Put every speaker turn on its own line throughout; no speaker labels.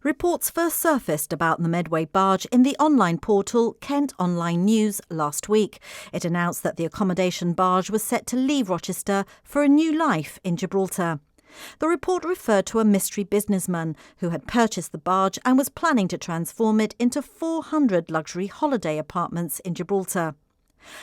Reports first surfaced about the Medway barge in the online portal Kent Online News last week. It announced that the accommodation barge was set to leave Rochester for a new life in Gibraltar. The report referred to a mystery businessman who had purchased the barge and was planning to transform it into 400 luxury holiday apartments in Gibraltar.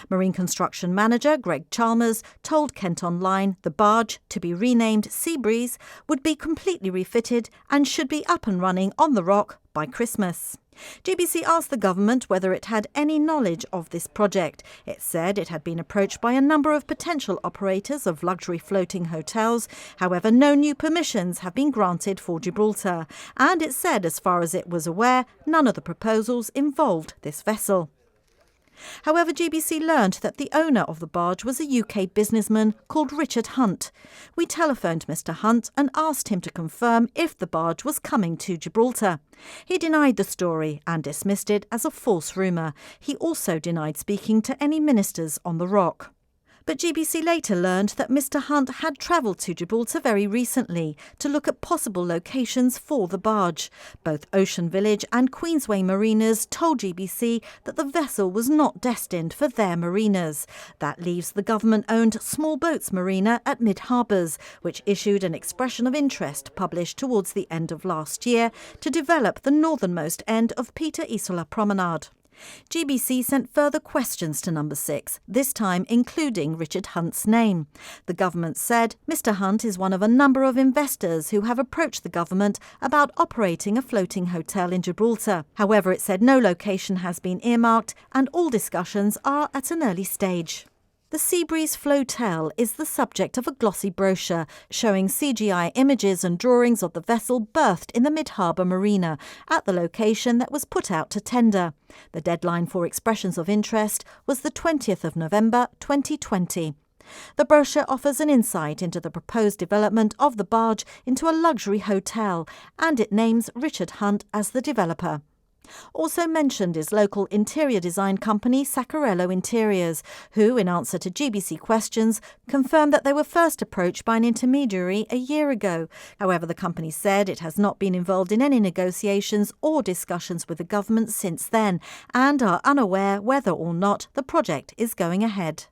Marine Construction Manager Greg Chalmers told Kent Online the barge, to be renamed Seabreeze, would be completely refitted and should be up and running on the Rock by Christmas. GBC asked the government whether it had any knowledge of this project. It said it had been approached by a number of potential operators of luxury floating hotels. However, no new permissions have been granted for Gibraltar. And it said, as far as it was aware, none of the proposals involved this vessel. However, GBC learned that the owner of the barge was a UK businessman called Richard Hunt. We telephoned Mr Hunt and asked him to confirm if the barge was coming to Gibraltar. He denied the story and dismissed it as a false rumour. He also denied speaking to any ministers on the Rock. But GBC later learned that Mr Hunt had travelled to Gibraltar very recently to look at possible locations for the barge. Both Ocean Village and Queensway mariners told GBC that the vessel was not destined for their marinas. That leaves the government-owned Small Boats Marina at Mid Harbours, which issued an expression of interest published towards the end of last year to develop the northernmost end of Peter Isola Promenade. GBC sent further questions to Number 6, this time including Richard Hunt's name. The government said Mr Hunt is one of a number of investors who have approached the government about operating a floating hotel in Gibraltar. However, it said no location has been earmarked and all discussions are at an early stage. The Seabreeze floatel is the subject of a glossy brochure showing CGI images and drawings of the vessel berthed in the Mid-Harbour Marina at the location that was put out to tender. The deadline for expressions of interest was the 20th of November 2020. The brochure offers an insight into the proposed development of the barge into a luxury hotel, and it names Richard Hunt as the developer. Also mentioned is local interior design company Saccarello Interiors, who, in answer to GBC questions, confirmed that they were first approached by an intermediary a year ago. However, the company said it has not been involved in any negotiations or discussions with the government since then and are unaware whether or not the project is going ahead.